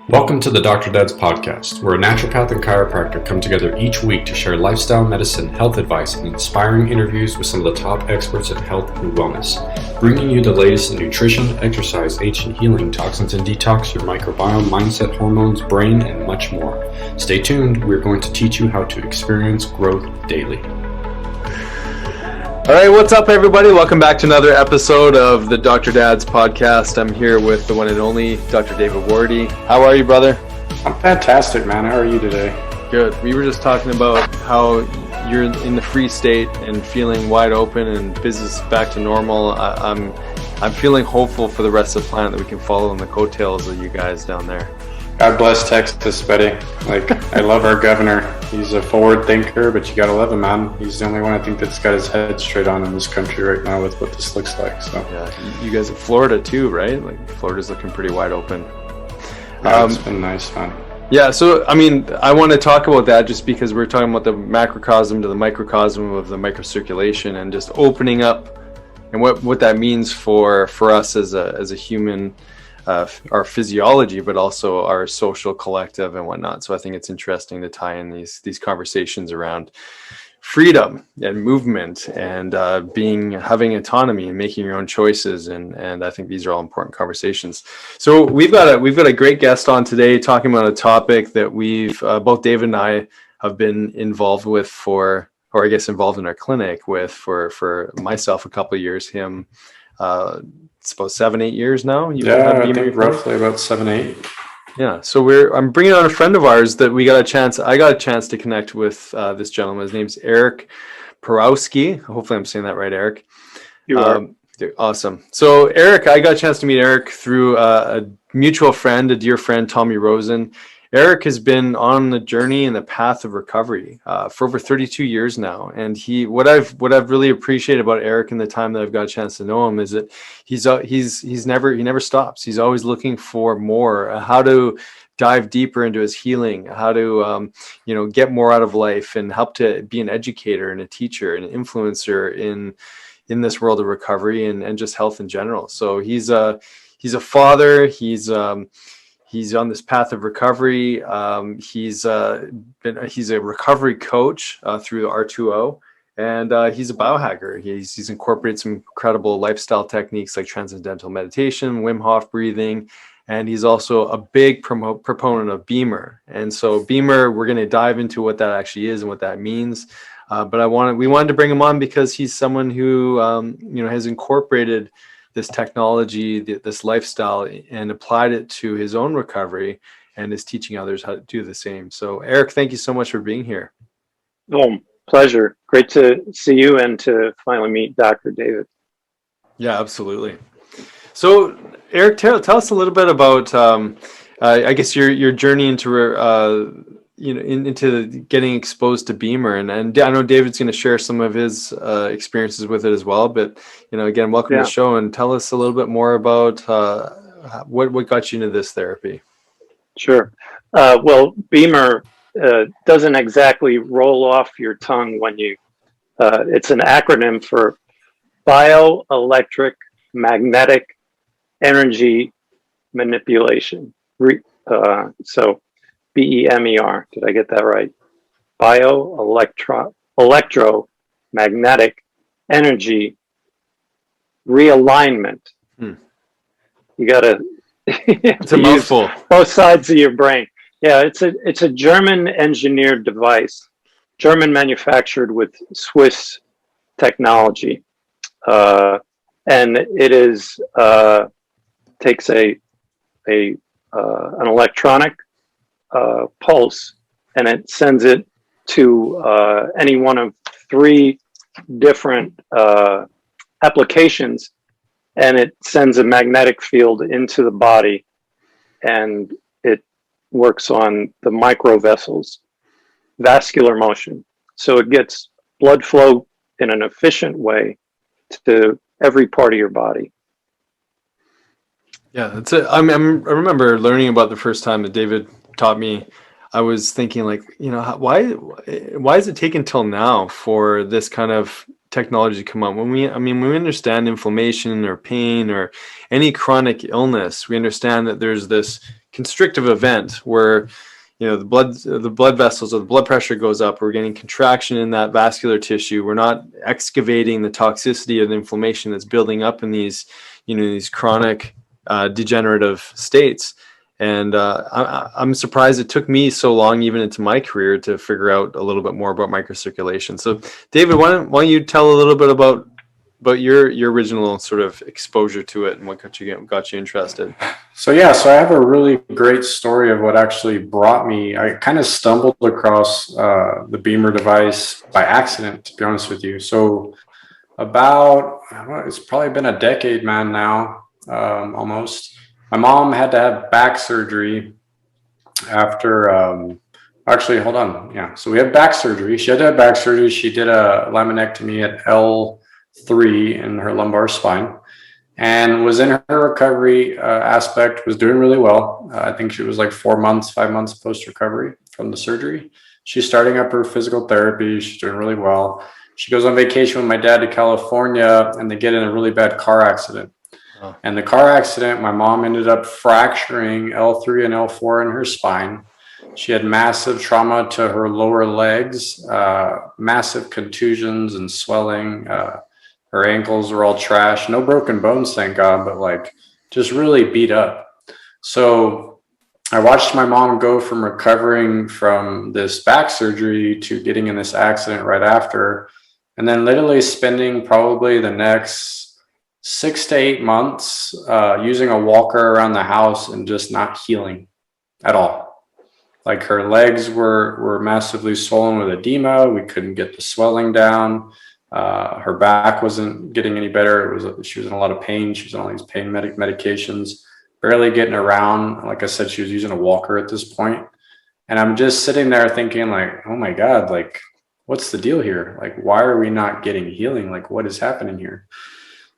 Welcome to the Dr. Dad's podcast, where a naturopath and chiropractor come together each week to share lifestyle medicine, health advice, and inspiring interviews with some of the top experts in health and wellness, bringing you the latest in nutrition, exercise, ancient healing, toxins and detox, your microbiome, mindset, hormones, brain, and much more. Stay tuned. We're going to teach you how to experience growth daily. All right, what's up, everybody? Welcome back to another episode of the Dr. Dad's podcast. I'm here with the one and only Dr. David Wardy. How are you, brother? I'm fantastic, man. How are you today? Good. We were just talking about how you're in the free state and feeling wide open and business back to normal. I'm feeling hopeful for the rest of the planet that we can follow in the coattails of you guys down there. God bless Texas, buddy. I love our governor. He's a forward thinker, but you gotta love him, man. He's the only one I think that's got his head straight on in this country right now with what this looks like. So yeah, you guys in Florida too, right? Like Florida's looking pretty wide open. Yeah, it's been nice, man. Yeah, so I want to talk about that just because we're talking about the macrocosm to the microcosm of the microcirculation and just opening up and what that means for us as a human. Our physiology, but also our social collective and whatnot. So I think it's interesting to tie in these conversations around freedom and movement and having autonomy and making your own choices. And I think these are all important conversations. So we've got a great guest on today talking about a topic that we've both David and I have been involved with involved in our clinic with for myself a couple of years, him it's about 7-8 years now. I think roughly about 7-8. Yeah. So I'm bringing on a friend of ours that I got a chance to connect with this gentleman. His name's Eric Perowsky. Hopefully I'm saying that right, Eric. You are. Awesome. So Eric, I got a chance to meet Eric through a mutual friend, a dear friend, Tommy Rosen. Eric has been on the journey and the path of recovery for over 32 years now. And what I've really appreciated about Eric in the time that I've got a chance to know him is that he never stops. He's always looking for more, how to dive deeper into his healing, how to get more out of life and help to be an educator and a teacher and an influencer in this world of recovery and just health in general. So he's a father. He's on this path of recovery. He's a recovery coach through the R2O, and he's a biohacker. He's incorporated some incredible lifestyle techniques like transcendental meditation, Wim Hof breathing, and he's also a big proponent of BEMER. And so BEMER, we're going to dive into what that actually is and what that means. But we wanted to bring him on because he's someone who has incorporated this technology, this lifestyle, and applied it to his own recovery and is teaching others how to do the same. So Eric, thank you so much for being here. Oh, pleasure. Great to see you and to finally meet Dr. David. Yeah, absolutely. So Eric, tell us a little bit about, I guess your journey into into getting exposed to BEMER, and I know David's going to share some of his experiences with it as well. But again, welcome to the show, and tell us a little bit more about what got you into this therapy. Sure. Well, BEMER doesn't exactly roll off your tongue when you. It's an acronym for Bio-Electro-Magnetic-Energy-Regulation. So. BEMER. Did I get that right? Bio-Electro-Magnetic Energy Realignment. You gotta it's a mouthful. Both sides of your brain. Yeah, it's a German engineered device, German manufactured with Swiss technology. And it is takes an electronic pulse, and it sends it to any one of 3 different applications, and it sends a magnetic field into the body, and it works on the micro vessels, vascular motion. So it gets blood flow in an efficient way to every part of your body. Yeah, I remember learning about the first time that David taught me. I was thinking why is it taken till now for this kind of technology come up. When we understand inflammation or pain or any chronic illness, we understand that there's this constrictive event where, the blood vessels or the blood pressure goes up. We're getting contraction in that vascular tissue. We're not excavating the toxicity of the inflammation that's building up in these, these chronic degenerative states. And I'm surprised it took me so long, even into my career, to figure out a little bit more about microcirculation. So, David, why don't you tell a little bit about your original sort of exposure to it and what got you interested? So I have a really great story of what actually brought me. I kind of stumbled across the BEMER device by accident, to be honest with you. So it's probably been a decade, man, now, almost. My mom had to have back surgery after, actually, hold on. Yeah. So we had back surgery. She had to have back surgery. She did a laminectomy at L3 in her lumbar spine and was in her recovery aspect, was doing really well. I think she was like 5 months post-recovery from the surgery. She's starting up her physical therapy. She's doing really well. She goes on vacation with my dad to California and they get in a really bad car accident. And the car accident, my mom ended up fracturing L3 and L4 in her spine. She had massive trauma to her lower legs, massive contusions and swelling. Her ankles were all trash. No broken bones, thank God, but like just really beat up. So I watched my mom go from recovering from this back surgery to getting in this accident right after, and then literally spending probably the next 6 to 8 months using a walker around the house and just not healing at all. Like her legs were massively swollen with edema. We couldn't get the swelling down. Her back wasn't getting any better. She was in a lot of pain. She was on all these pain medications, barely getting around. Like I said, she was using a walker at this point. And I'm just sitting there thinking like, oh my God, like, what's the deal here? Like, why are we not getting healing? Like, what is happening here?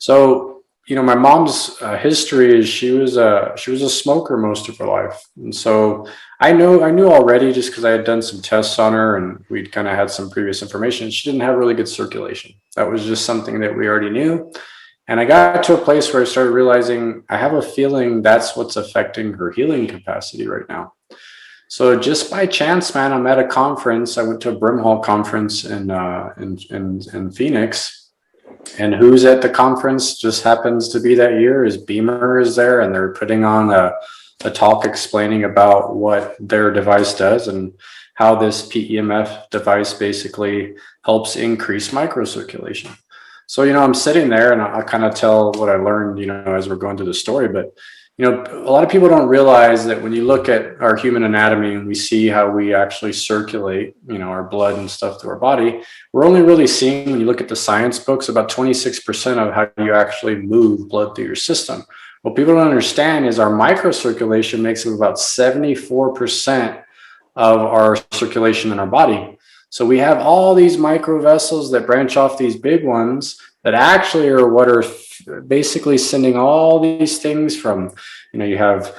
So, my mom's history is she was a smoker most of her life. And so I knew already, just because I had done some tests on her and we'd kind of had some previous information, she didn't have really good circulation. That was just something that we already knew. And I got to a place where I started realizing I have a feeling that's what's affecting her healing capacity right now. So just by chance, man, I'm at a conference. I went to a Brimhall conference in Phoenix. And who's at the conference just happens to be that year is BEMER is there, and they're putting on a talk explaining about what their device does and how this PEMF device basically helps increase microcirculation. So, I'm sitting there and I'll kind of tell what I learned, as we're going through the story. But, a lot of people don't realize that when you look at our human anatomy and we see how we actually circulate, our blood and stuff through our body, we're only really seeing, when you look at the science books, about 26% of how you actually move blood through your system. What people don't understand is our microcirculation makes up about 74% of our circulation in our body. So we have all these micro vessels that branch off these big ones that actually are what are basically sending all these things from, you have,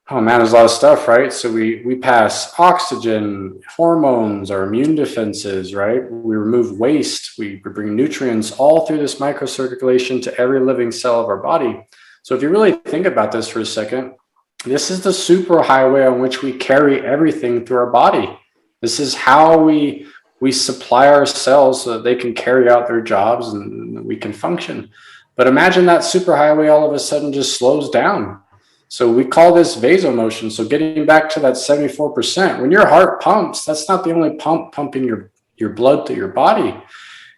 oh man, there's a lot of stuff, right? So we pass oxygen, hormones, our immune defenses, right? We remove waste, we bring nutrients all through this microcirculation to every living cell of our body. So if you really think about this for a second, this is the superhighway on which we carry everything through our body. This is how we supply our cells so that they can carry out their jobs and we can function. But imagine that superhighway all of a sudden just slows down. So we call this vasomotion. So getting back to that 74%, when your heart pumps, that's not the only pump pumping your blood through your body.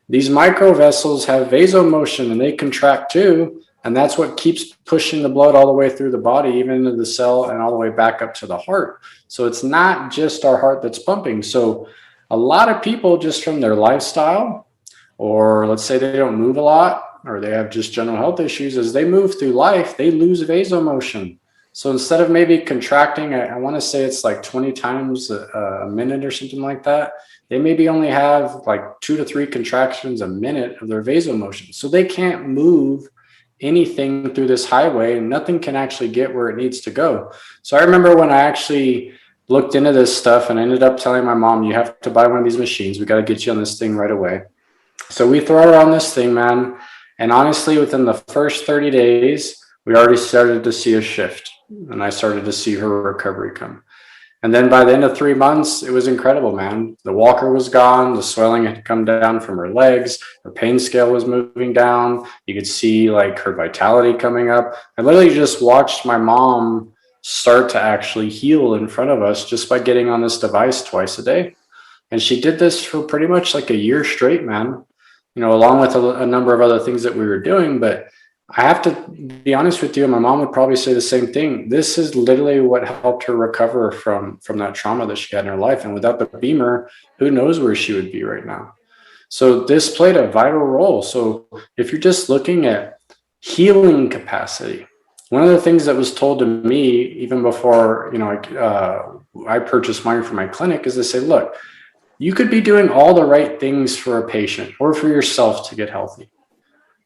These microvessels have vasomotion and they contract too. And that's what keeps pushing the blood all the way through the body, even into the cell and all the way back up to the heart. So it's not just our heart that's pumping. So a lot of people, just from their lifestyle, or let's say they don't move a lot, or they have just general health issues, as they move through life, they lose vasomotion. So instead of maybe contracting, I want to say it's like 20 times a minute or something like that, they maybe only have like 2 to 3 contractions a minute of their vasomotion. So they can't move anything through this highway and nothing can actually get where it needs to go. So I remember when I actually looked into this stuff and I ended up telling my mom, you have to buy one of these machines. We got to get you on this thing right away. So we throw her on this thing, man. And honestly, within the first 30 days, we already started to see a shift. And I started to see her recovery come. And then by the end of 3 months, it was incredible, man. The walker was gone. The swelling had come down from her legs. Her pain scale was moving down. You could see like her vitality coming up. I literally just watched my mom start to actually heal in front of us just by getting on this device twice a day. And she did this for pretty much like a year straight, man, you know, along with a number of other things that we were doing. But I have to be honest with you, and my mom would probably say the same thing. This is literally what helped her recover from that trauma that she had in her life. And without the BEMER, who knows where she would be right now. So this played a vital role. So if you're just looking at healing capacity, one of the things that was told to me even before, you know, I purchased mine for my clinic is they say, look, you could be doing all the right things for a patient or for yourself to get healthy.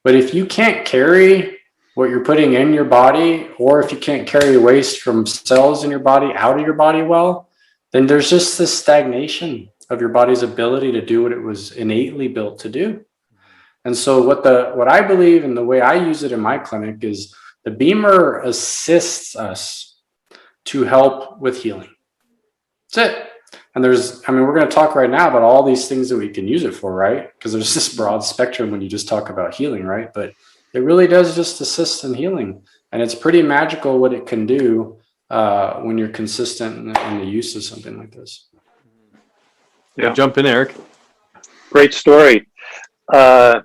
But if you can't carry what you're putting in your body, or if you can't carry waste from cells in your body out of your body well, then there's just this stagnation of your body's ability to do what it was innately built to do. And so what I believe and the way I use it in my clinic is the BEMER assists us to help with healing. That's it. And we're going to talk right now about all these things that we can use it for, right? Because there's this broad spectrum when you just talk about healing, right? But it really does just assist in healing. And it's pretty magical what it can do when you're consistent in the use of something like this. Yeah, jump in, Eric. Great story. And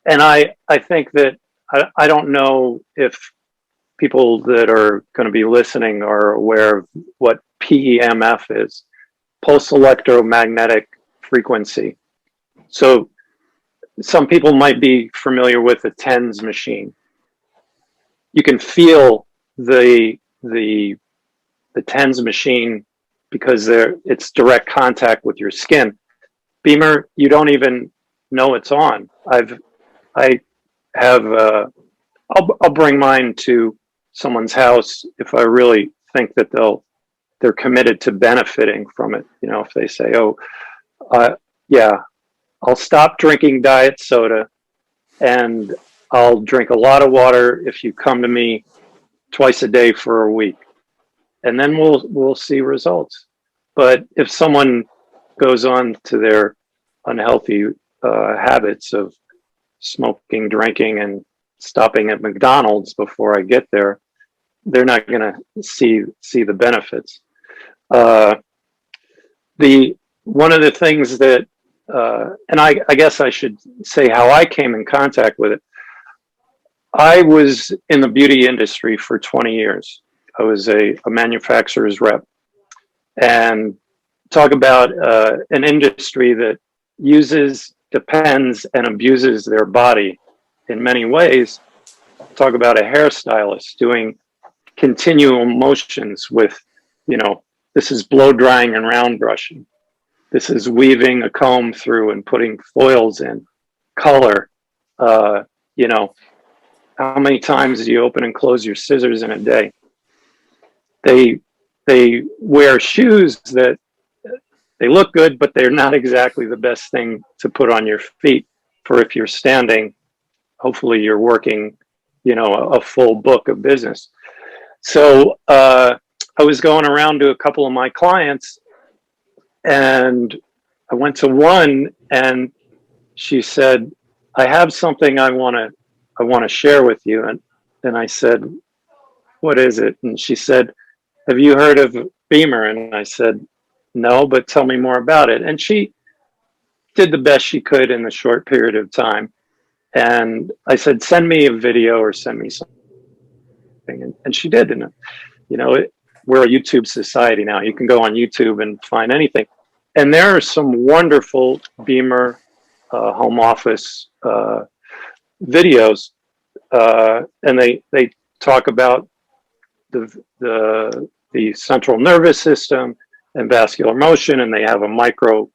I think that I don't know if people that are going to be listening are aware of what PEMF is. Pulse electromagnetic frequency. So some people might be familiar with a TENS machine. You can feel the TENS machine because it's direct contact with your skin. BEMER, you don't even know it's on. I'll bring mine to someone's house if I really think that they're committed to benefiting from it. You know, if they say, yeah, I'll stop drinking diet soda and I'll drink a lot of water if you come to me twice a day for a week, and then we'll see results. But if someone goes on to their unhealthy habits of smoking, drinking, and stopping at McDonald's before I get there, they're not going to see the benefits. One of the things that, and I guess I should say how I came in contact with it. I was in the beauty industry for 20 years. I was a manufacturer's rep, and talk about an industry that depends, and abuses their body in many ways. Talk about a hairstylist doing continual motions with, you know, this is blow drying and round brushing. This is weaving a comb through and putting foils in, color. You know, how many times do you open and close your scissors in a day? They wear shoes that they look good, but they're not exactly the best thing to put on your feet for if you're standing. Hopefully you're working, you know, a full book of business. So I was going around to a couple of my clients, and I went to one, and she said, I have something I want to share with you. And I said, what is it? And she said, have you heard of BEMER? And I said, no, but tell me more about it. And she did the best she could in the short period of time. And I said, send me a video or send me something. And she did. And, you know, we're a YouTube society now. You can go on YouTube and find anything. And there are some wonderful BEMER home office videos. And they talk about the central nervous system and vascular motion, and they have a micro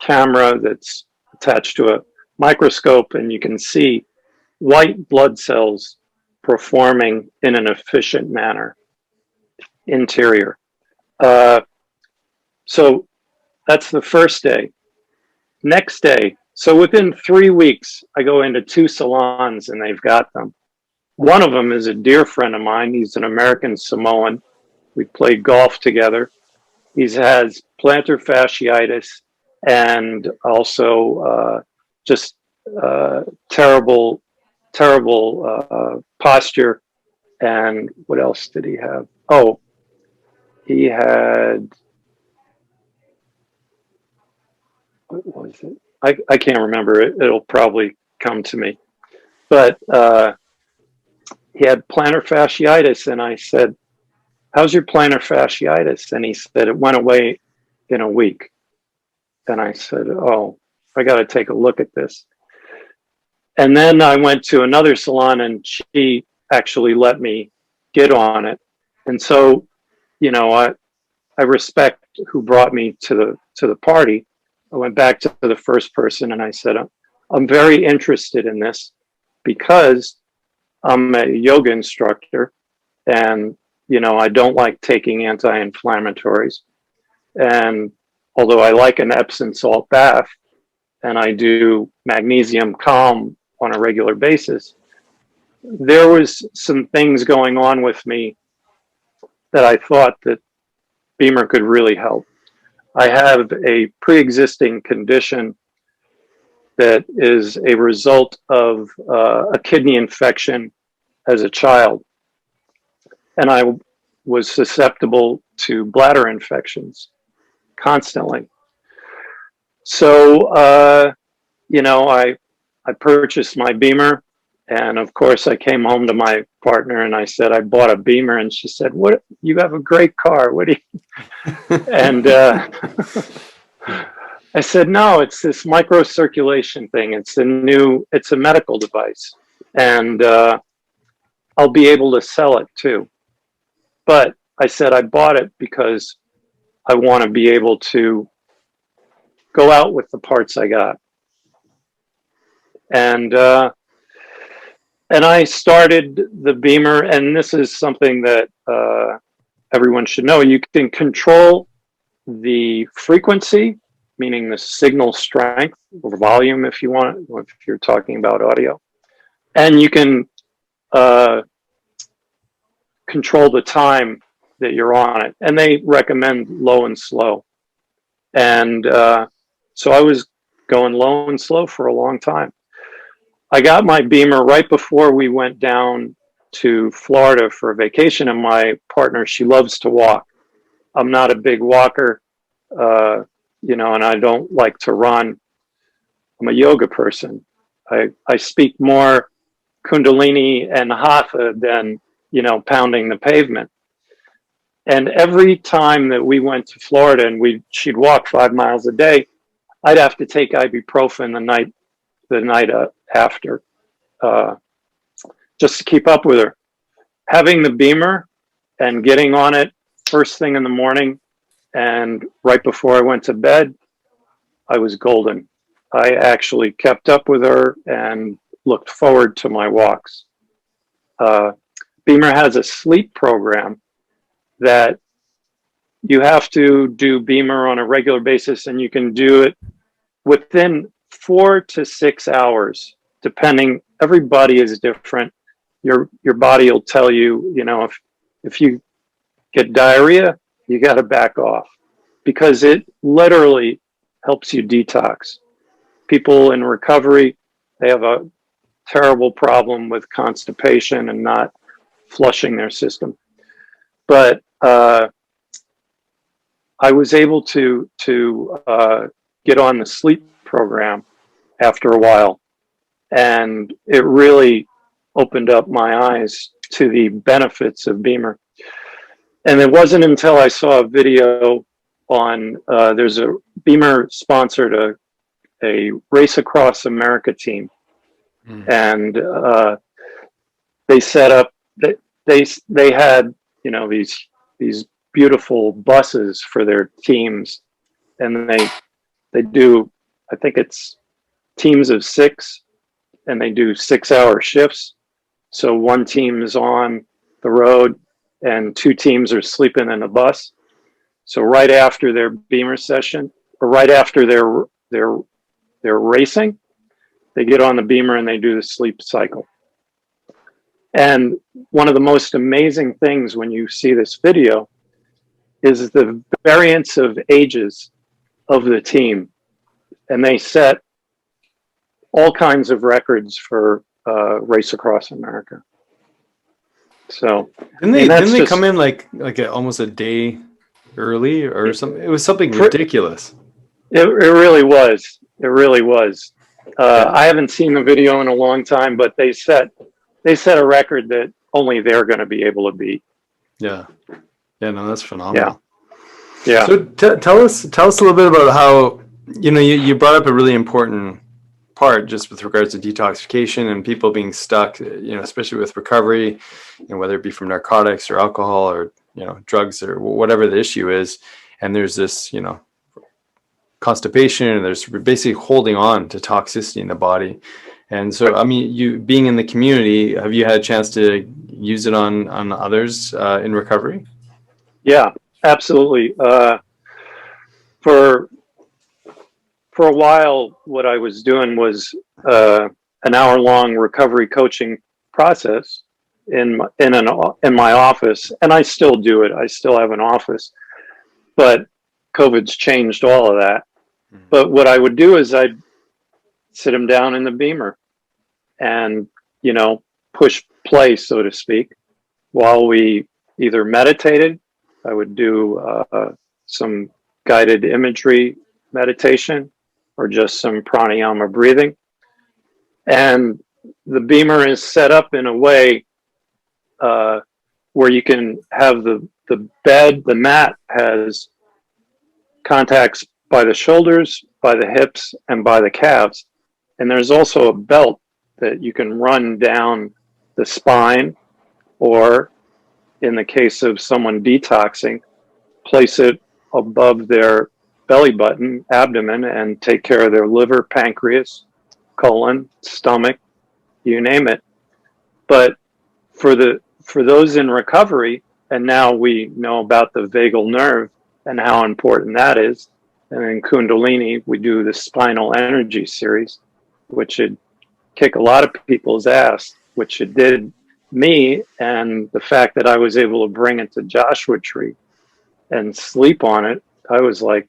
camera that's attached to a microscope, and you can see white blood cells performing in an efficient manner interior. So that's the first day. Next day, so within 3 weeks, I go into 2 salons and they've got them. One of them is a dear friend of mine. He's an American Samoan. We played golf together. He has plantar fasciitis and also just terrible posture. And what else did he have? Oh, he had, what was it? I can't remember it. It'll probably come to me. But he had plantar fasciitis, and I said, "How's your plantar fasciitis?" And he said, "It went away in a week." And I said, "Oh, I got to take a look at this." And then I went to another salon, and she actually let me get on it. And so, you know, I respect who brought me to the party. I went back to the first person and I said, "I'm very interested in this because I'm a yoga instructor, and you know, I don't like taking anti-inflammatories. And although I like an Epsom salt bath and I do magnesium calm on a regular basis, there was some things going on with me that I thought that BEMER could really help. I have a pre-existing condition that is a result of a kidney infection as a child. And I was susceptible to bladder infections constantly. So, you know, I purchased my BEMER. And of course, I came home to my partner and I said, "I bought a BEMER." And she said, "What? You have a great car. What do you?" And I said, "No, it's this microcirculation thing. It's a medical device. And I'll be able to sell it too." But I said, I bought it because I want to be able to go out with the parts I got. And I started the BEMER, and this is something that everyone should know. You can control the frequency, meaning the signal strength or volume if you want, if you're talking about audio. And you can control the time that you're on it. And they recommend low and slow. And so I was going low and slow for a long time. I got my BEMER right before we went down to Florida for a vacation, and my partner, she loves to walk. I'm not a big walker, you know, and I don't like to run. I'm a yoga person. I speak more Kundalini and Hatha than, you know, pounding the pavement. And every time that we went to Florida and she'd walk 5 miles a day, I'd have to take ibuprofen the night after, just to keep up with her. Having the BEMER and getting on it first thing in the morning and right before I went to bed, I was golden. I actually kept up with her and looked forward to my walks. BEMER has a sleep program that you have to do BEMER on a regular basis, and you can do it within 4 to 6 hours, depending. Everybody is different. Your body will tell you, you know, if you get diarrhea, you got to back off, because it literally helps you detox. People in recovery, they have a terrible problem with constipation and not flushing their system. But I was able to get on the sleep program after a while, and it really opened up my eyes to the benefits of BEMER. And it wasn't until I saw a video on there's a BEMER sponsored a Race Across America team, and they set up they had, you know, these beautiful buses for their teams, and they do, I think it's teams of 6, and they do 6-hour shifts. So one team is on the road and 2 teams are sleeping in a bus. So right after their BEMER session, or right after their they're racing, they get on the BEMER and they do the sleep cycle. And one of the most amazing things when you see this video is the variance of ages of the team. And they set all kinds of records for race across America. So didn't they come in like almost a day early or something? It was something ridiculous. It really was. It really was. I haven't seen the video in a long time, but they set a record that only they're going to be able to beat. Yeah. Yeah. No, that's phenomenal. Yeah. So tell us a little bit about how, you brought up a really important part just with regards to detoxification and people being stuck, especially with recovery, whether it be from narcotics or alcohol or, drugs or whatever the issue is. And there's this, constipation, and there's basically holding on to toxicity in the body. And so, I mean, you being in the community, have you had a chance to use it on others in recovery? Yeah, absolutely. For a while, what I was doing was an hour-long recovery coaching process in my office, and I still do it. I still have an office, but COVID's changed all of that. But what I would do is I'd sit them down in the BEMER and, push play, so to speak, while we either meditated. I would do some guided imagery meditation or just some pranayama breathing. And the BEMER is set up in a way where you can have the mat has contacts by the shoulders, by the hips, and by the calves. And there's also a belt that you can run down the spine, or in the case of someone detoxing, place it above their belly button, abdomen, and take care of their liver, pancreas, colon, stomach, you name it. But for those in recovery, and now we know about the vagal nerve and how important that is. And in Kundalini, we do the spinal energy series, which should kick a lot of people's ass, which it did me. And the fact that I was able to bring it to Joshua Tree and sleep on it, I was like,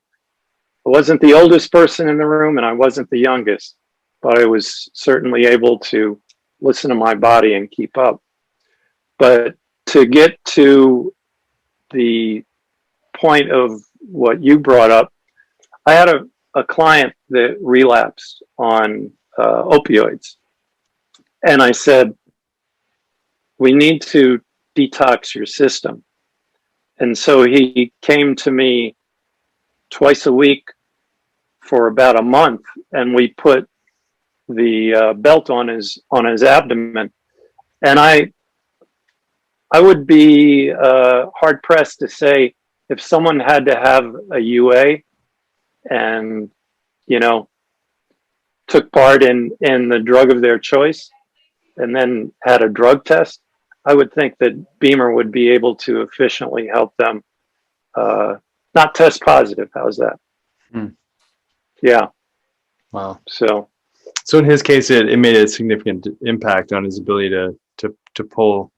I wasn't the oldest person in the room and I wasn't the youngest, but I was certainly able to listen to my body and keep up. But to get to the point of what you brought up, I had a client that relapsed on opioids. And I said, we need to detox your system. And so he came to me twice a week for about a month, and we put the belt on his abdomen. And I would be hard pressed to say if someone had to have a UA and, took part in the drug of their choice and then had a drug test, I would think that BEMER would be able to efficiently help them not test positive. How's that? Yeah. Wow. So in his case, it made a significant impact on his ability to pull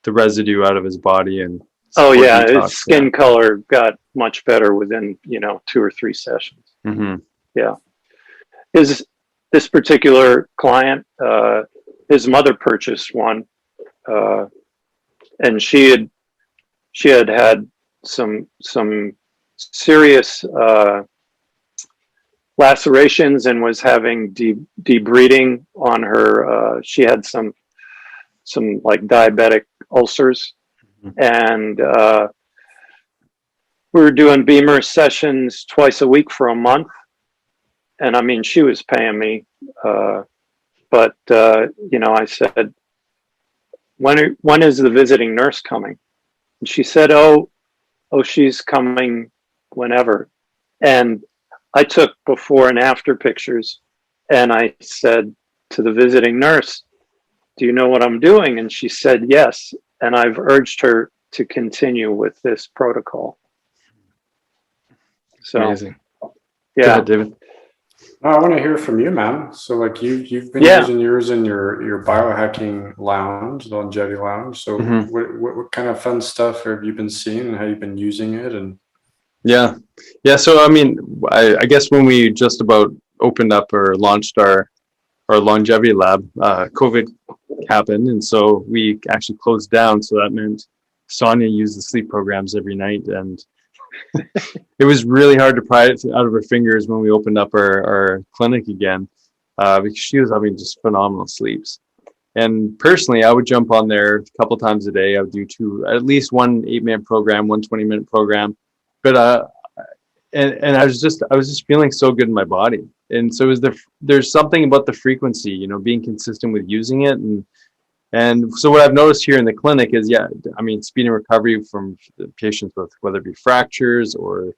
the residue out of his body and. Oh yeah, his skin color got much better within 2 or 3 sessions. Mm-hmm. Yeah, this particular client, his mother purchased one, and she had some serious lacerations and was having debriding on her. She had some like diabetic ulcers. And we were doing BEMER sessions twice a week for a month. And I mean, she was paying me. But I said, when is the visiting nurse coming? And she said, oh, she's coming whenever. And I took before and after pictures. And I said to the visiting nurse, do you know what I'm doing? And she said, yes. And I've urged her to continue with this protocol. So, amazing. Yeah. Go ahead, David. I want to hear from you, man. So like you've been Yeah. using yours in your biohacking lounge, longevity lounge. So what kind of fun stuff have you been seeing and how you've been using it? And Yeah. So I mean, I guess when we just about opened up or launched our longevity lab, COVID happened, and so we actually closed down. So that meant Sonia used the sleep programs every night, and it was really hard to pry it out of her fingers when we opened up our clinic again, because she was having just phenomenal sleeps. And personally, I would jump on there a couple times a day. I would do at least one 8-minute program, one 20-minute program. But and I was just feeling so good in my body. And so there's something about the frequency, you know, being consistent with using it. And so what I've noticed here in the clinic is, I mean, speed and recovery from the patients with whether it be fractures or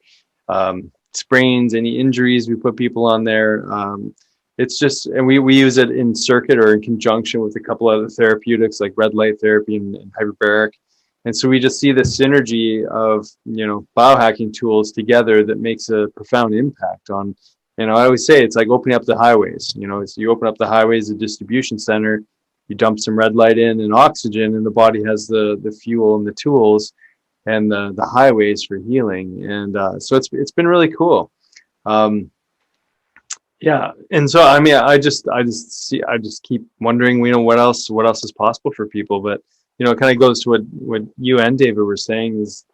sprains, any injuries, we put people on there. It's just, and we use it in circuit or in conjunction with a couple other therapeutics like red light therapy and hyperbaric. And so we just see the synergy of, you know, biohacking tools together that makes a profound impact on, you know, I always say it's like opening up the highways. You know, you open up the highways, the distribution center, you dump some red light in and oxygen, and the body has the fuel and the tools and the highways for healing. And so it's been really cool. Yeah, and so I mean, I just keep wondering, you know, what else is possible for people. But you know, it kind of goes to what you and David were saying is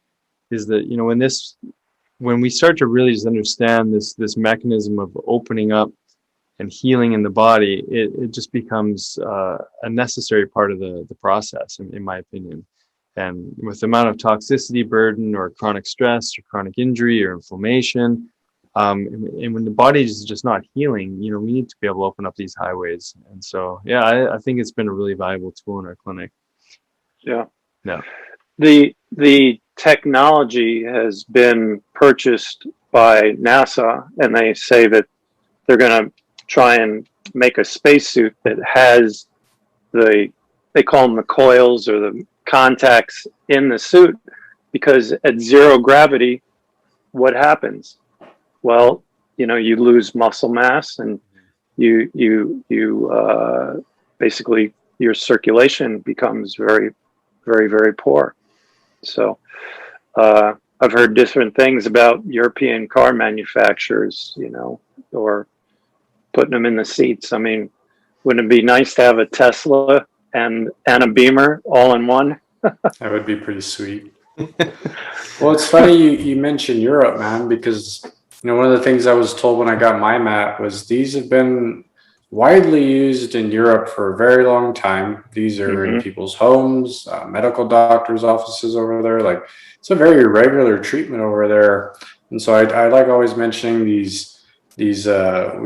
that, you know, when we start to really just understand this mechanism of opening up and healing in the body, it just becomes a necessary part of the process, in my opinion. And with the amount of toxicity burden or chronic stress or chronic injury or inflammation. And when the body is just not healing, you know, we need to be able to open up these highways. And so, yeah, I think it's been a really valuable tool in our clinic. Yeah. Yeah. The technology has been purchased by NASA, and they say that they're going to try and make a spacesuit that has they call them the coils or the contacts in the suit, because at zero gravity, what happens? Well, you know, you lose muscle mass, and you basically your circulation becomes very, very, very poor. So I've heard different things about European car manufacturers, you know, or putting them in the seats. I mean, wouldn't it be nice to have a Tesla and a BEMER all in one? that would be pretty sweet. Well, it's funny you mentioned Europe, man, because you know, one of the things I was told when I got my mat was these have been widely used in Europe for a very long time. These are in people's homes, medical doctors' offices over there. Like, it's a very regular treatment over there. And so I like always mentioning these we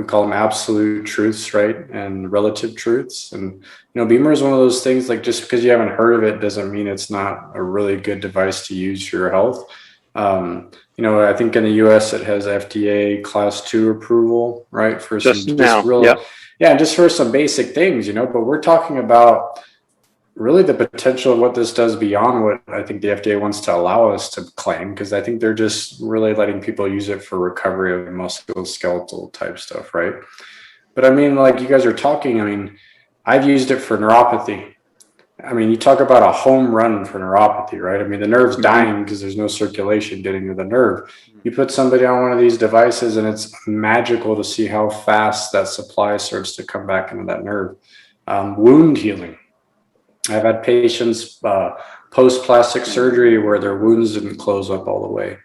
call them absolute truths, right? And relative truths. And, you know, BEMER is one of those things, like, just because you haven't heard of it doesn't mean it's not a really good device to use for your health. You know, I think in the US it has FDA class 2 approval, right? For just for some basic things, you know, but we're talking about really the potential of what this does beyond what I think the FDA wants to allow us to claim, because I think they're just really letting people use it for recovery of musculoskeletal type stuff, right? But I mean, like you guys are talking, I mean, I've used it for neuropathy. I mean, you talk about a home run for neuropathy, right? I mean, the nerve's dying because there's no circulation getting to the nerve. You put somebody on one of these devices and it's magical to see how fast that supply starts to come back into that nerve. Wound healing. I've had patients post-plastic surgery where their wounds didn't close up all the way.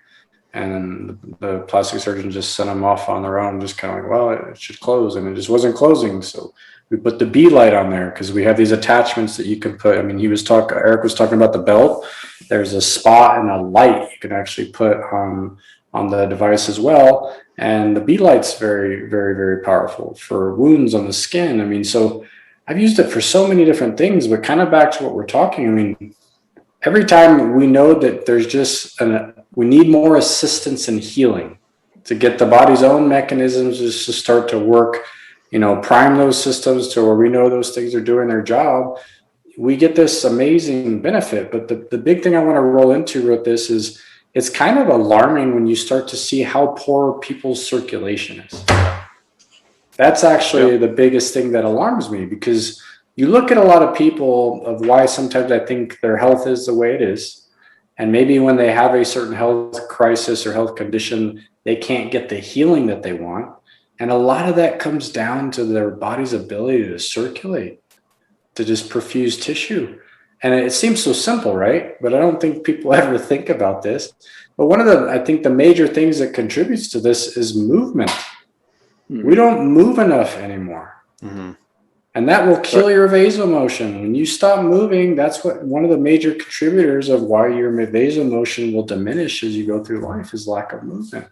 And the plastic surgeon just sent them off on their own, just kind of like, well, it should close. And it just wasn't closing. So we put the B light on there because we have these attachments that you can put. I mean, Eric was talking about the belt. There's a spot and a light you can actually put on the device as well. And the B light's very, very, very powerful for wounds on the skin. I mean, so I've used it for so many different things, but kind of back to what we're talking. I mean, every time we know that there's just we need more assistance in healing to get the body's own mechanisms just to start to work, you know, prime those systems to where we know those things are doing their job. We get this amazing benefit. But the big thing I want to roll into with this is it's kind of alarming when you start to see how poor people's circulation is. That's actually the biggest thing that alarms me, because you look at a lot of people of why sometimes I think their health is the way it is. And maybe when they have a certain health crisis or health condition, they can't get the healing that they want. And a lot of that comes down to their body's ability to circulate, to just perfuse tissue. And it seems so simple, right? But I don't think people ever think about this. But one of I think the major things that contributes to this is movement. We don't move enough anymore. And that will kill your vasomotion. When you stop moving, that's one of the major contributors of why your vasomotion will diminish as you go through life, is lack of movement.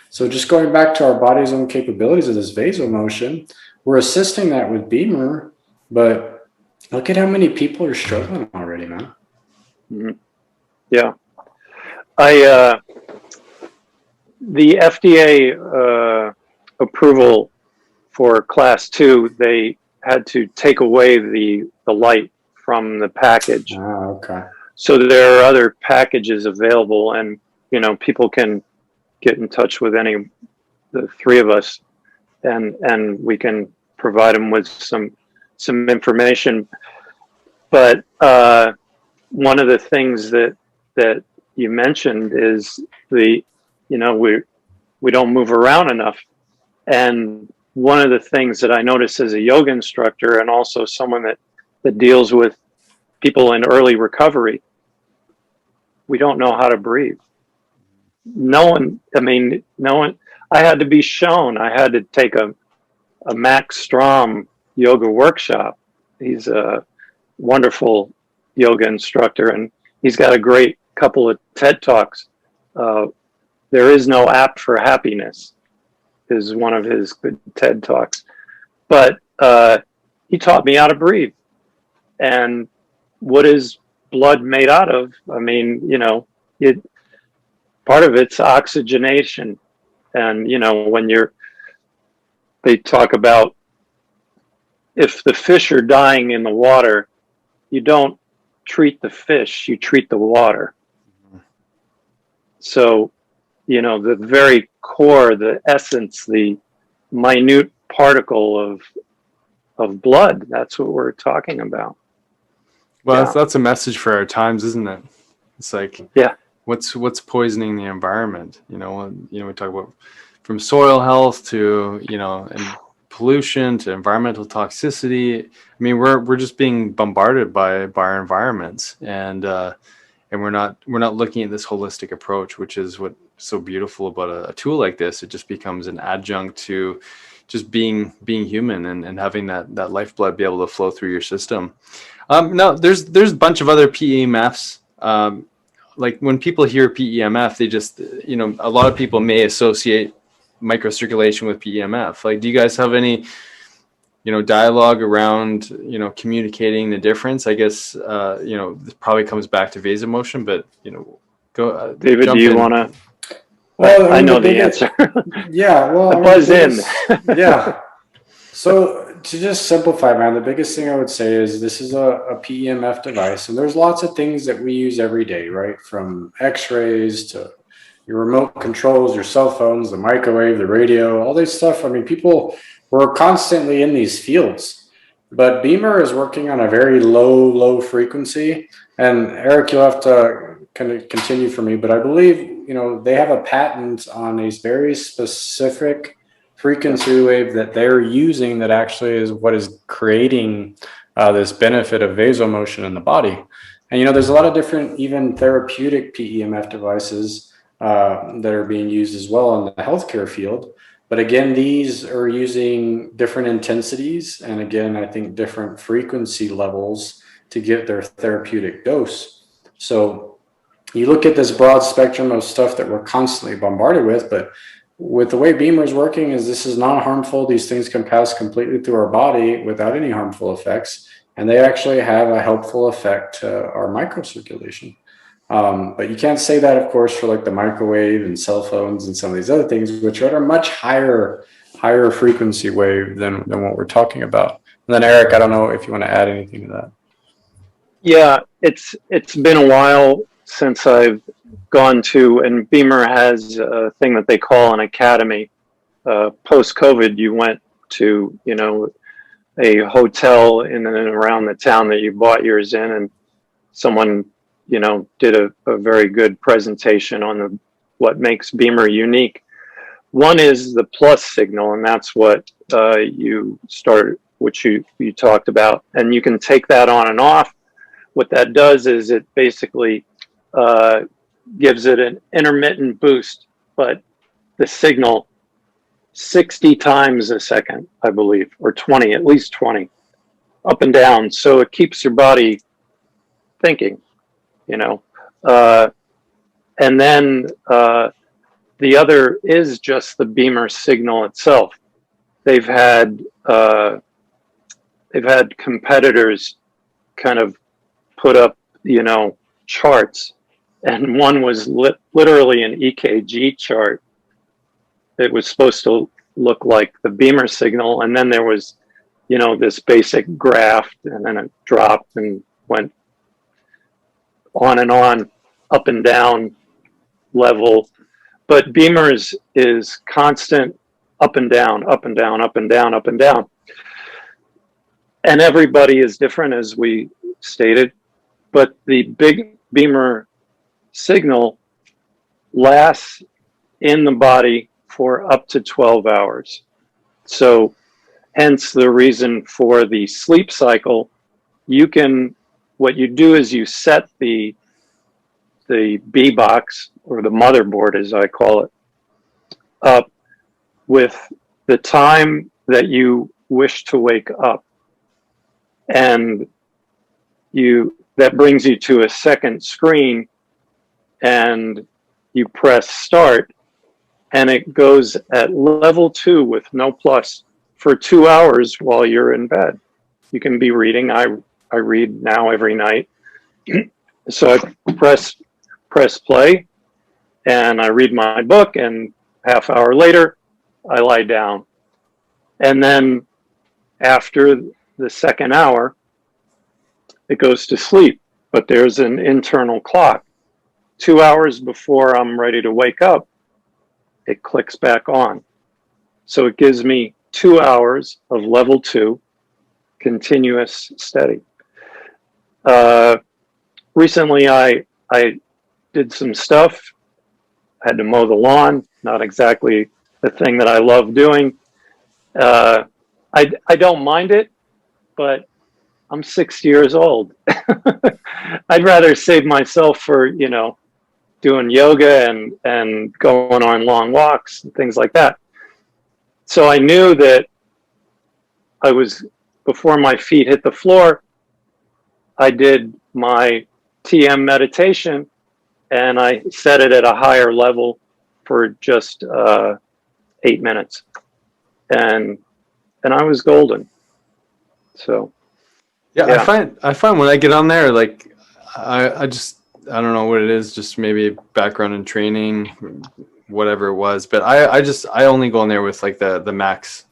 So just going back to our body's own capabilities of this vasomotion, we're assisting that with BEMER, but look at how many people are struggling already, man. Yeah. The FDA approval for class 2, they had to take away the light from the package. Oh, okay. So there are other packages available, and people can get in touch with the 3 of us, and we can provide them with some information. But one of the things that you mentioned is we don't move around enough. And one of the things that I notice as a yoga instructor, and also someone that deals with people in early recovery, we don't know how to breathe. I had to be shown. I had to take a Max Strom yoga workshop. He's a wonderful yoga instructor, and he's got a great couple of TED Talks. There is no app for happiness is one of his good TED Talks. But he taught me how to breathe. And what is blood made out of? Part of it's oxygenation. And, when they talk about if the fish are dying in the water, you don't treat the fish, you treat the water. So, the very core, the essence, the minute particle of blood, that's what we're talking about. Well, that's a message for our times, isn't it? It's like, what's poisoning the environment? We talk about from soil health to, and pollution to environmental toxicity. We're just being bombarded by our environments, and we're not looking at this holistic approach, which is what's so beautiful about a tool like this. It just becomes an adjunct to just being human and having that lifeblood be able to flow through your system. Now there's a bunch of other PEMFs. Like when people hear PEMF, they just, a lot of people may associate microcirculation with PEMF. Like, do you guys have any, dialogue around, communicating the difference? I guess, this probably comes back to vasomotion, but, go. David, do you want to? Well, I know the answer. Yeah, well, buzz in. Yeah. So to just simplify, man, the biggest thing I would say is this is a PEMF device, and there's lots of things that we use every day, right? From X-rays to your remote controls, your cell phones, the microwave, the radio, all this stuff. People were constantly in these fields, but BEMER is working on a very low frequency. And Eric, you'll have to kind of continue for me, but I believe, they have a patent on a very specific frequency wave that they're using that actually is what is creating this benefit of vasomotion in the body. And, there's a lot of different, even therapeutic PEMF devices that are being used as well in the healthcare field. But again, these are using different intensities and again, I think different frequency levels to get their therapeutic dose. So you look at this broad spectrum of stuff that we're constantly bombarded with, but with the way BEMER is working is this is not harmful. These things can pass completely through our body without any harmful effects. And they actually have a helpful effect to our microcirculation. But you can't say that, of course, for like the microwave and cell phones and some of these other things, which are at a much higher frequency wave than what we're talking about. And then Eric, I don't know if you want to add anything to that. Yeah, it's been a while since I've gone to, and BEMER has a thing that they call an academy. Post-COVID, you went to, you know, a hotel in and around the town that you bought yours in, and someone, you know, did a very good presentation on what makes BEMER unique. One is the plus signal, and that's what which you talked about, and you can take that on and off. What that does is it basically gives it an intermittent boost, but the signal 60 times a second, I believe, or 20, at least 20, up and down. So it keeps your body thinking, you know. And then the other is just the BEMER signal itself. They've had competitors kind of put up, you know, charts, and one was literally an EKG chart. It was supposed to look like the BEMER signal, and then there was, you know, this basic graph, and then it dropped and went on and on, up and down level. But BEMER's is constant up and down, up and down, up and down, up and down. And everybody is different, as we stated, but the big BEMER signal lasts in the body for up to 12 hours. So hence the reason for the sleep cycle. What you do is you set the B box, or the motherboard as I call it, up with the time that you wish to wake up. And that brings you to a second screen, and you press start, and it goes at level 2 with no plus for 2 hours while you're in bed. You can be reading. I read now every night. So I press play, and I read my book, and half hour later, I lie down. And then after the second hour, it goes to sleep. But there's an internal clock. 2 hours before I'm ready to wake up, it clicks back on. So it gives me 2 hours of level 2, continuous steady. Recently, I did some stuff. I had to mow the lawn, not exactly the thing that I love doing. I don't mind it, but I'm 60 years old. I'd rather save myself for, you know, doing yoga and going on long walks and things like that. So I knew that before my feet hit the floor, I did my TM meditation, and I set it at a higher level for just 8 minutes. And I was golden. So yeah. I find when I get on there, like I don't know what it is, just maybe background in training, whatever it was, but I only go in there with like the max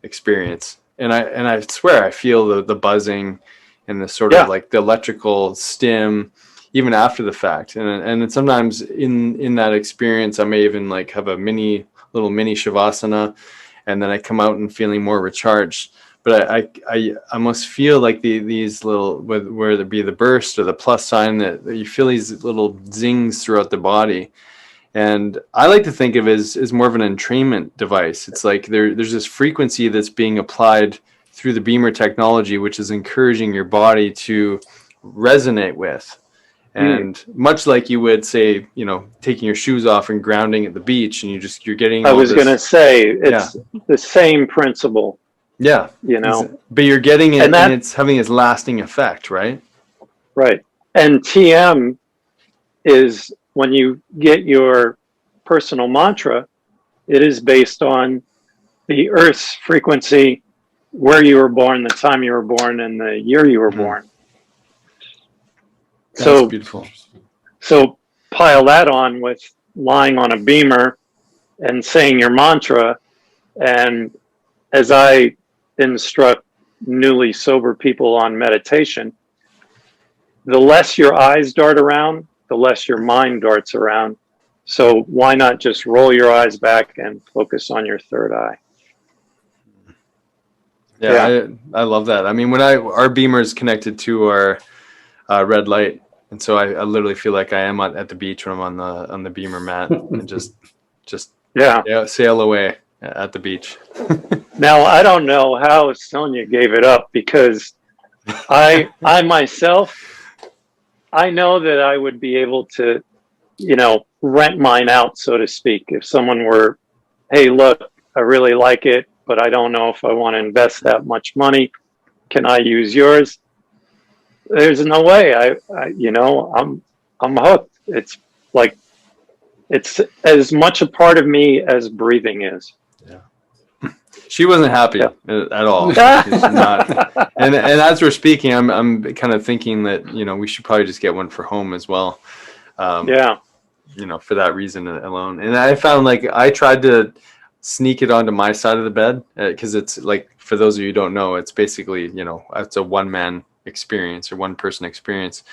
experience, and I swear I feel the buzzing and the sort of like the electrical stim even after the fact, and sometimes in that experience I may even like have a little mini shavasana, and then I come out and feeling more recharged. But I must feel like these little, whether it be the burst or the plus sign, that you feel these little zings throughout the body. And I like to think of it as more of an entrainment device. It's like there's this frequency that's being applied through the BEMER technology, which is encouraging your body to resonate with. And much like you would say, you know, taking your shoes off and grounding at the beach, and you're getting. I was going to say it's the same principle. Yeah, you know, but you're getting it, and it's having its lasting effect, right? Right. And TM is when you get your personal mantra, it is based on the Earth's frequency, where you were born, the time you were born, and the year you were born. That's beautiful. So pile that on with lying on a BEMER and saying your mantra, and as I instruct newly sober people on meditation, the less your eyes dart around, the less your mind darts around. So why not just roll your eyes back and focus on your third eye? Yeah, I love that. I mean, when our BEMER is connected to our red light, and so I literally feel like I am at the beach when I'm on the BEMER mat and just sail away at the beach. Now, I don't know how Sonia gave it up, because I myself, I know that I would be able to, rent mine out, so to speak. If someone were, hey, look, I really like it, but I don't know if I want to invest that much money. Can I use yours? There's no way. I'm hooked. It's like, it's as much a part of me as breathing is. She wasn't happy at all. She's not. And as we're speaking, I'm kind of thinking that, we should probably just get one for home as well. For that reason alone. And I found, like, I tried to sneak it onto my side of the bed, because it's like, for those of you who don't know, it's basically, it's a one-man experience or one-person experience.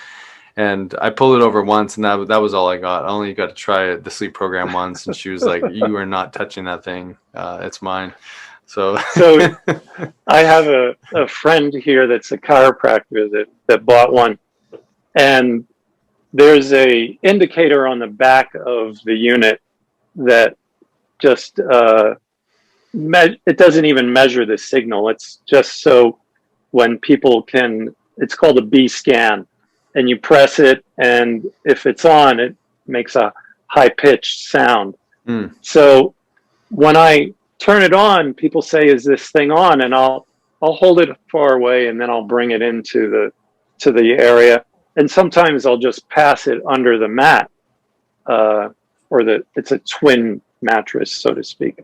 And I pulled it over once, and that was all I got. I only got to try the sleep program once, and she was like, "You are not touching that thing. It's mine." So I have a friend here that's a chiropractor that bought one, and there's a indicator on the back of the unit that just it doesn't even measure the signal. It's just so when people can, it's called a B scan, and you press it, and if it's on, it makes a high-pitched sound. So when I turn it on, people say, "Is this thing on?" And I'll hold it far away, and then I'll bring it into the area. And sometimes I'll just pass it under the mat, it's a twin mattress, so to speak.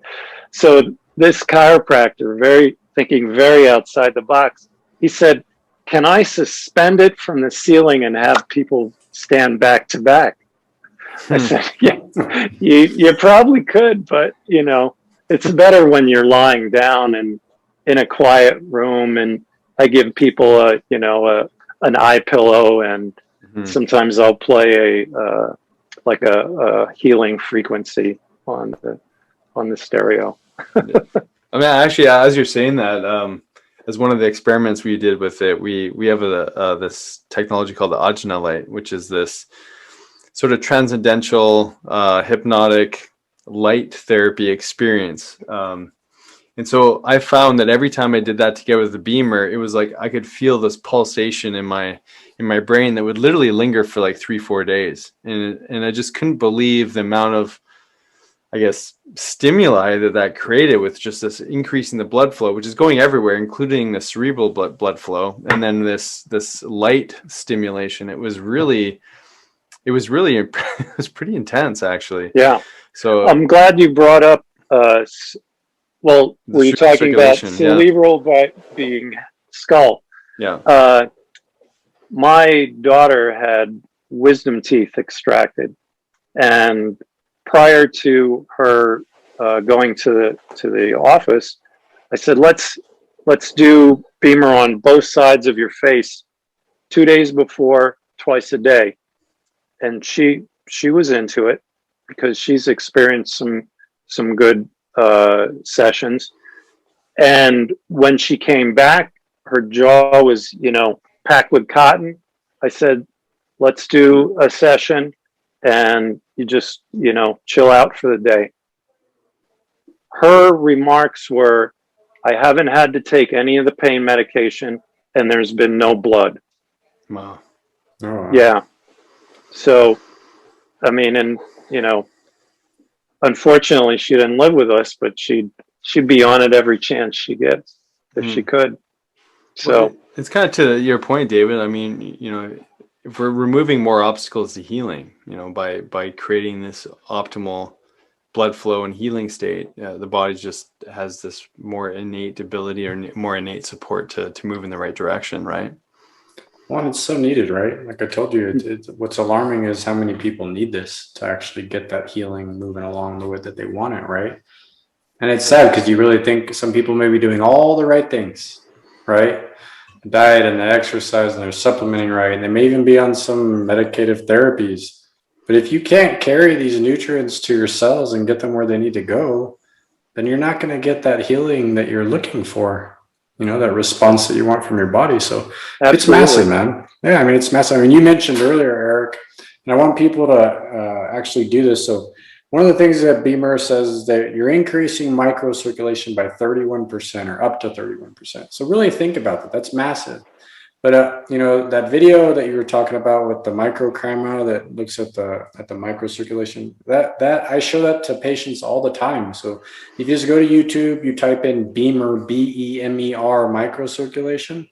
So this chiropractor, thinking very outside the box, he said, "Can I suspend it from the ceiling and have people stand back to back?" I said, "Yeah, you probably could, but it's better when you're lying down and in a quiet room." And I give people an eye pillow, and sometimes I'll play a healing frequency on the stereo. I mean, actually, as you're saying that, as one of the experiments we did with it, we have this technology called the Ajna light, which is this sort of transcendental, hypnotic light therapy experience. And so I found that every time I did that together with the BEMER, it was like I could feel this pulsation in my brain that would literally linger for like 3-4 days. And I just couldn't believe the amount of, I guess, stimuli that created with just this increase in the blood flow, which is going everywhere, including the cerebral blood flow. And then this light stimulation, it was pretty intense, actually. Yeah. So I'm glad you brought up, were you talking about cerebral being skull? Yeah. My daughter had wisdom teeth extracted, and prior to her going to the office, I said, let's do BEMER on both sides of your face 2 days before, twice a day. And she was into it, because she's experienced some good sessions. And when she came back, her jaw was, packed with cotton. I said, let's do a session, and you just, chill out for the day. Her remarks were, I haven't had to take any of the pain medication, and there's been no blood. Wow. Oh. Yeah. So, I mean, and, unfortunately she didn't live with us, but she'd be on it every chance she gets if she could. So well, it's kind of to your point, David. I mean, if we're removing more obstacles to healing, by creating this optimal blood flow and healing state, the body just has this more innate ability or more innate support to move in the right direction, right? Well, it's so needed, right? Like I told you, what's alarming is how many people need this to actually get that healing moving along the way that they want it, right? And it's sad, because you really think some people may be doing all the right things, right? The diet and the exercise, and they're supplementing right, and they may even be on some medicative therapies. But if you can't carry these nutrients to your cells and get them where they need to go, then you're not going to get that healing that you're looking for. that response that you want from your body. So Absolutely. it's massive, man. Yeah, I mean, it's massive. I mean, you mentioned earlier, Eric, and I want people to actually do this. So one of the things that BEMER says is that you're increasing microcirculation by 31% or up to 31%. So really think about that. That's massive. But that video that you were talking about with the microchroma that looks at the microcirculation, that I show that to patients all the time. So if you just go to YouTube, you type in BEMER, BEMER microcirculation,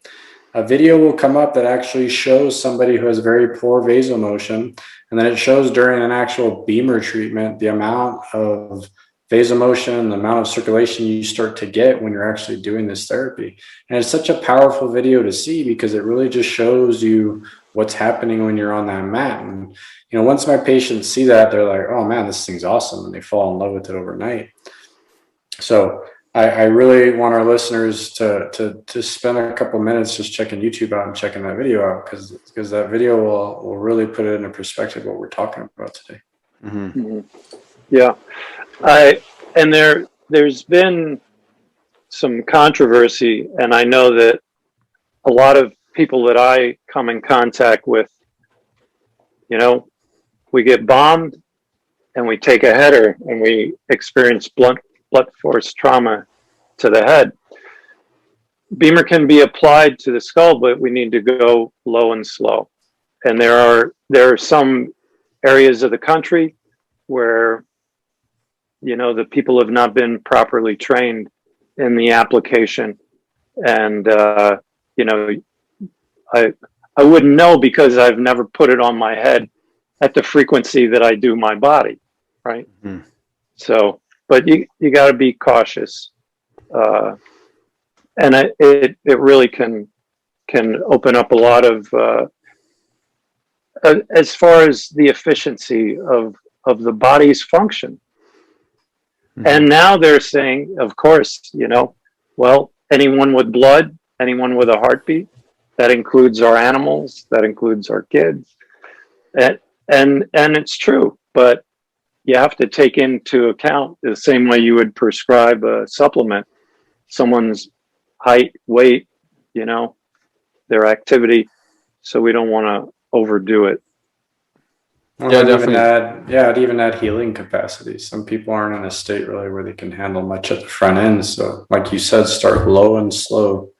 a video will come up that actually shows somebody who has very poor vasomotion, and then it shows during an actual BEMER treatment the amount of vasomotion, the amount of circulation you start to get when you're actually doing this therapy. And it's such a powerful video to see because it really just shows you what's happening when you're on that mat. And, once my patients see that, they're like, oh man, this thing's awesome. And they fall in love with it overnight. So I really want our listeners to spend a couple minutes just checking YouTube out and checking that video out because that video will really put it into perspective what we're talking about today. Mm-hmm. Mm-hmm. Yeah. And there's been some controversy, and I know that a lot of people that I come in contact with, we get bombed and we take a header and we experience blunt force trauma to the head. BEMER can be applied to the skull, but we need to go low and slow. And there are some areas of the country where the people have not been properly trained in the application. And, I wouldn't know because I've never put it on my head at the frequency that I do my body. Right. Mm-hmm. So, but you got to be cautious. And it really can open up a lot of, as far as the efficiency of the body's function. Mm-hmm. And now they're saying, of course, well, anyone with blood, anyone with a heartbeat, that includes our animals, that includes our kids. And it's true, but you have to take into account the same way you would prescribe a supplement, someone's height, weight, their activity. So we don't want to overdo it. Well, yeah, definitely. I'd even add healing capacity. Some people aren't in a state really where they can handle much at the front end. So, like you said, start low and slow.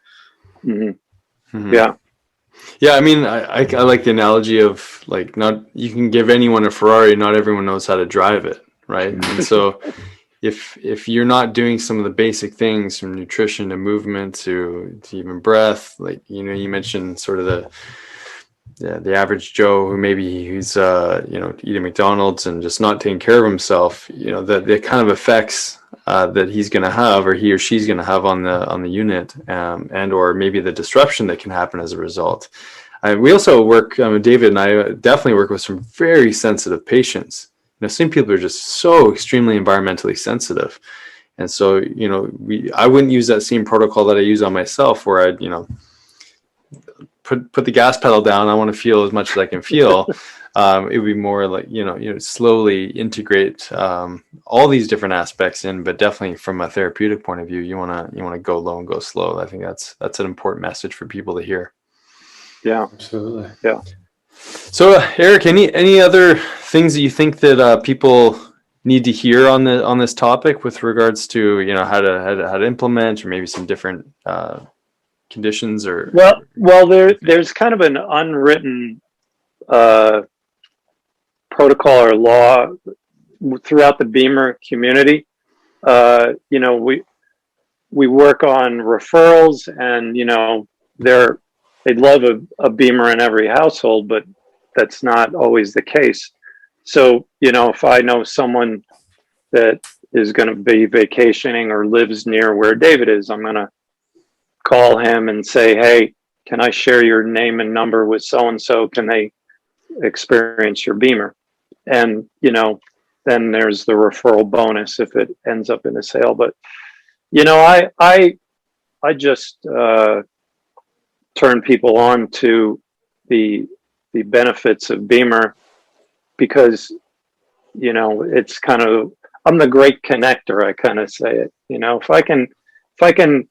Mm-hmm. Mm-hmm. Yeah. Yeah, I mean, I like the analogy of you can give anyone a Ferrari, not everyone knows how to drive it, right? And so if you're not doing some of the basic things from nutrition to movement to even breath, you mentioned sort of the average Joe who who's eating McDonald's and just not taking care of himself, the kind of effects that he's going to have, or he or she's going to have on the unit, and or maybe the disruption that can happen as a result. We also work, David and I definitely work with some very sensitive patients. Some people are just so extremely environmentally sensitive, and so I wouldn't use that same protocol that I use on myself, where I'd put the gas pedal down. I want to feel as much as I can feel. It would be more like, slowly integrate all these different aspects in, but definitely from a therapeutic point of view, you want to go low and go slow. I think that's an important message for people to hear. Yeah, absolutely. Yeah. So Eric, any other things that you think that people need to hear on this topic with regards to, how to implement, or maybe some different conditions, or well there's kind of an unwritten protocol or law throughout the BEMER community. We work on referrals, and they'd love a BEMER in every household, but that's not always the case. So if I know someone that is going to be vacationing or lives near where David is, I'm going to call him and say, hey, can I share your name and number with so-and-so? Can they experience your BEMER? And, then there's the referral bonus if it ends up in a sale. But, I just turn people on to the benefits of BEMER because, it's kind of, I'm the great connector, I kind of say it. If I can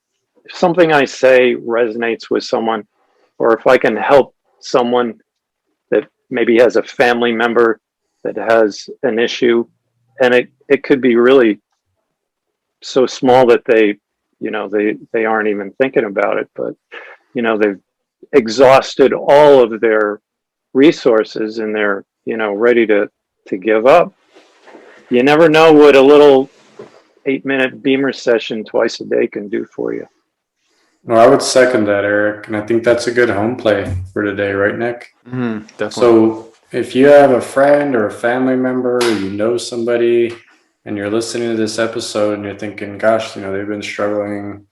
something I say resonates with someone, or if I can help someone that maybe has a family member that has an issue, and it could be really so small that they aren't even thinking about it, but they've exhausted all of their resources and they're ready to give up. You never know what a little 8-minute BEMER session twice a day can do for you. No, I would second that, Eric, and I think that's a good home play for today, right, Nick? Definitely. So if you have a friend or a family member, or you know somebody, and you're listening to this episode and you're thinking, gosh, they've been struggling,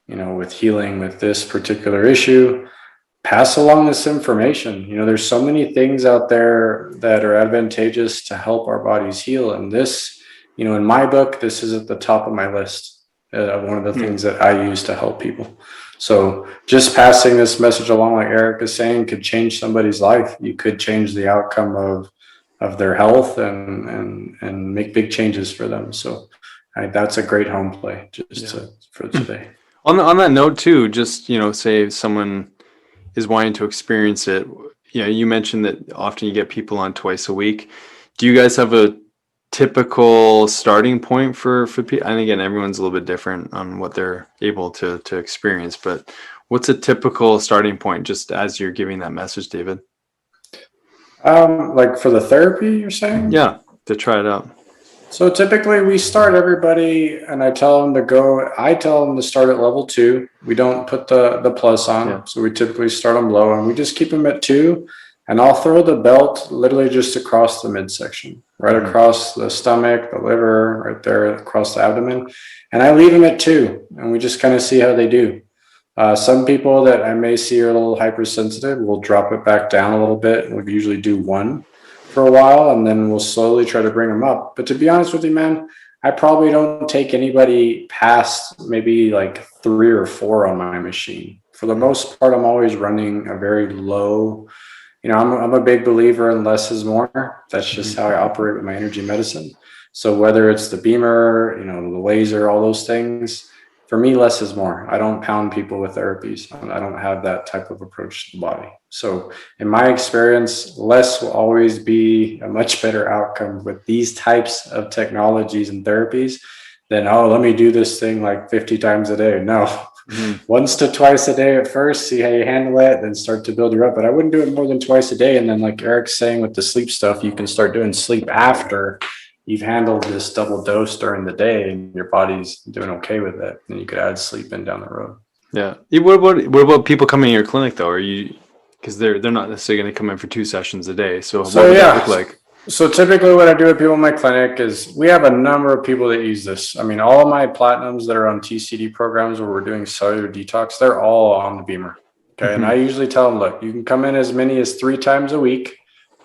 with healing with this particular issue, pass along this information. There's so many things out there that are advantageous to help our bodies heal. And this, in my book, this is at the top of my list of one of the things that I use to help people. So just passing this message along, like Eric is saying, could change somebody's life. You could change the outcome of their health and make big changes for them. So that's a great home play for today. On that note too, just, say if someone is wanting to experience it, you mentioned that often you get people on twice a week. Do you guys have a typical starting point for people? And again, everyone's a little bit different on what they're able to experience, but what's a typical starting point just as you're giving that message, David? Like for the therapy, you're saying? Yeah, to try it out. So typically we start everybody and I tell them to start at level 2. We don't put the plus on. Yeah. So we typically start them low and we just keep them at 2, and I'll throw the belt literally just across the midsection, right across the stomach, the liver, right there across the abdomen. And I leave them at 2 and we just kind of see how they do. Some people that I may see are a little hypersensitive, we'll drop it back down a little bit. We'll usually do 1 for a while, and then we'll slowly try to bring them up. But to be honest with you, man, I probably don't take anybody past maybe like 3 or 4 on my machine. For the most part, I'm always running a very low, I'm a big believer in less is more. That's just how I operate with my energy medicine. So whether it's the BEMER, the laser, all those things, for me, less is more. I don't pound people with therapies. I don't have that type of approach to the body. So in my experience, less will always be a much better outcome with these types of technologies and therapies than, let me do this thing like 50 times a day. No, once to twice a day at first, see how you handle it, then start to build her up. But I wouldn't do it more than twice a day. And then like Eric's saying with the sleep stuff, you can start doing sleep after you've handled this double dose during the day and your body's doing okay with it. And you could add sleep in down the road. Yeah. What about people coming in your clinic though? Are you, because they're not necessarily going to come in for 2 sessions a day. So what would that look like? So typically what I do with people in my clinic is we have a number of people that use this. I mean, all of my platinums that are on TCD programs where we're doing cellular detox, they're all on the BEMER. Okay. And I usually tell them, look, you can come in as many as 3 times a week.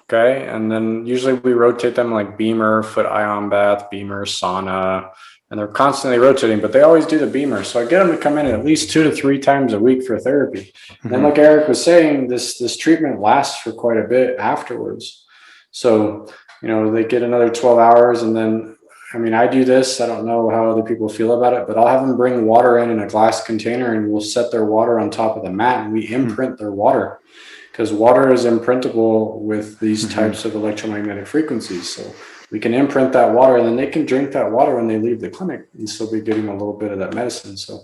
Okay. And then usually we rotate them like BEMER, foot ion bath, BEMER, sauna, and they're constantly rotating, but they always do the BEMER. So I get them to come in at least 2 to 3 times a week for therapy. And then like Eric was saying, this treatment lasts for quite a bit afterwards. So, they get another 12 hours and then, I do this. I don't know how other people feel about it, but I'll have them bring water in a glass container and we'll set their water on top of the mat and we imprint their water. Because water is imprintable with these types of electromagnetic frequencies. So we can imprint that water and then they can drink that water when they leave the clinic and still be getting a little bit of that medicine. So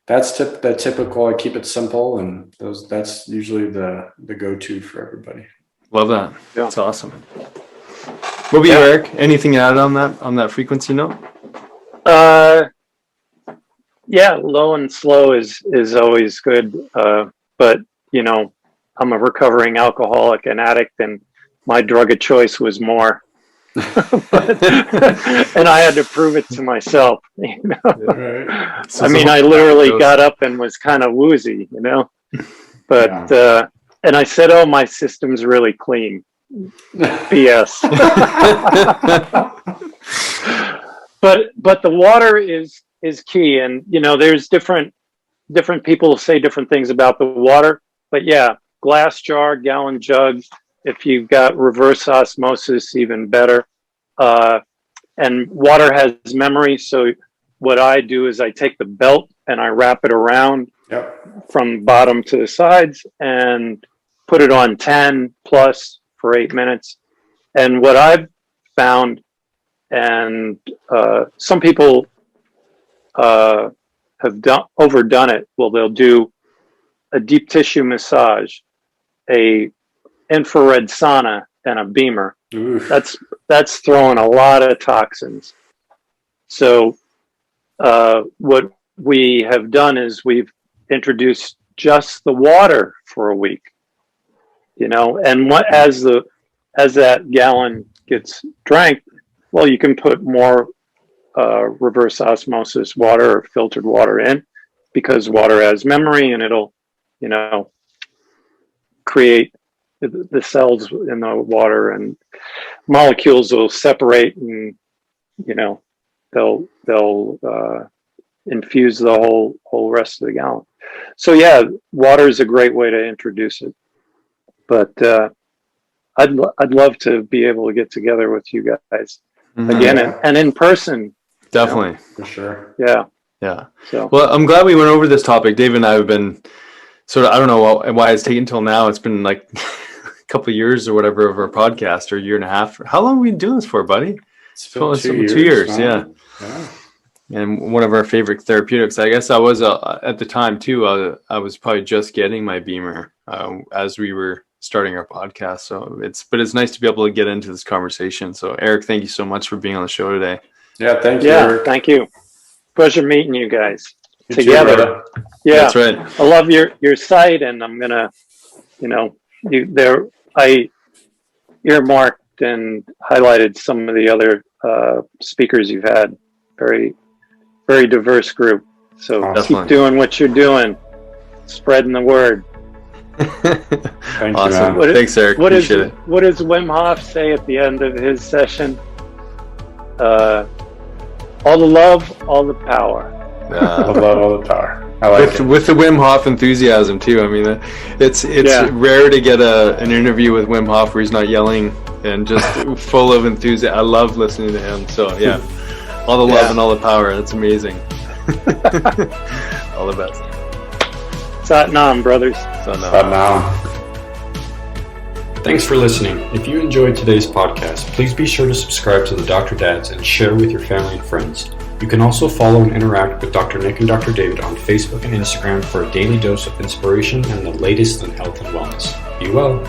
that's the typical. I keep it simple, and that's usually the go-to for everybody. Love that. Yeah. That's awesome. What about you, Eric? Anything added on that frequency note? Yeah, low and slow is always good. But I'm a recovering alcoholic and addict, and my drug of choice was more. And I had to prove it to myself. Right. So I literally got up and was kind of woozy, But and I said, "Oh, my system's really clean." BS. But the water is key, and there's different people say different things about the water. But yeah, glass jar, gallon jug. If you've got reverse osmosis, even better. And water has memory, so what I do is I take the belt and I wrap it around from bottom to the sides and put it on 10 plus for 8 minutes. And what I've found, and some people have overdone it. Well, they'll do a deep tissue massage, a infrared sauna, and a BEMER. Oof. That's throwing a lot of toxins. So what we have done is we've introduced just the water for a week, and as that gallon gets drank, well, you can put more reverse osmosis water or filtered water in, because water has memory, and it'll create the cells in the water, and molecules will separate, and they'll infuse the whole rest of the gallon. So yeah, water is a great way to introduce it. But I'd love to be able to get together with you guys again and in person. Definitely. For sure. Yeah. So Well, I'm glad we went over this topic. Dave and I have been sort of, I don't know why it's taken until now. It's been like a couple of years or whatever of our podcast, or a year and a half. How long have we been doing this for, buddy? It's Well, 2 years. 2 years, Yeah. And one of our favorite therapeutics. I guess I was at the time too. I was probably just getting my BEMER as we were starting our podcast. So it's nice to be able to get into this conversation. So Eric, thank you so much for being on the show today. Yeah, thank you. Yeah, thank you. Pleasure meeting you guys You too, together. brother. Yeah, That's right. I love your site, and I'm gonna, I earmarked and highlighted some of the other speakers you've had. Very, very diverse group. So Definitely. keep doing what you're doing, spreading the word. Thank Awesome. you, man. Thanks, Eric. What Appreciate it. does Wim Hof say at the end of his session? All the love, all the power. I love all the power. I like it. With the Wim Hof enthusiasm too. I mean, it's rare to get an interview with Wim Hof where he's not yelling and just full of enthusiasm. I love listening to him. So yeah, all the love and all the power. That's amazing. All the best. Sat Nam, brothers. But now. Thanks for listening. If you enjoyed today's podcast, please be sure to subscribe to the Dr. Dads and share with your family and friends. You can also follow and interact with Dr. Nick and Dr. David on Facebook and Instagram for a daily dose of inspiration and the latest in health and wellness. Be well.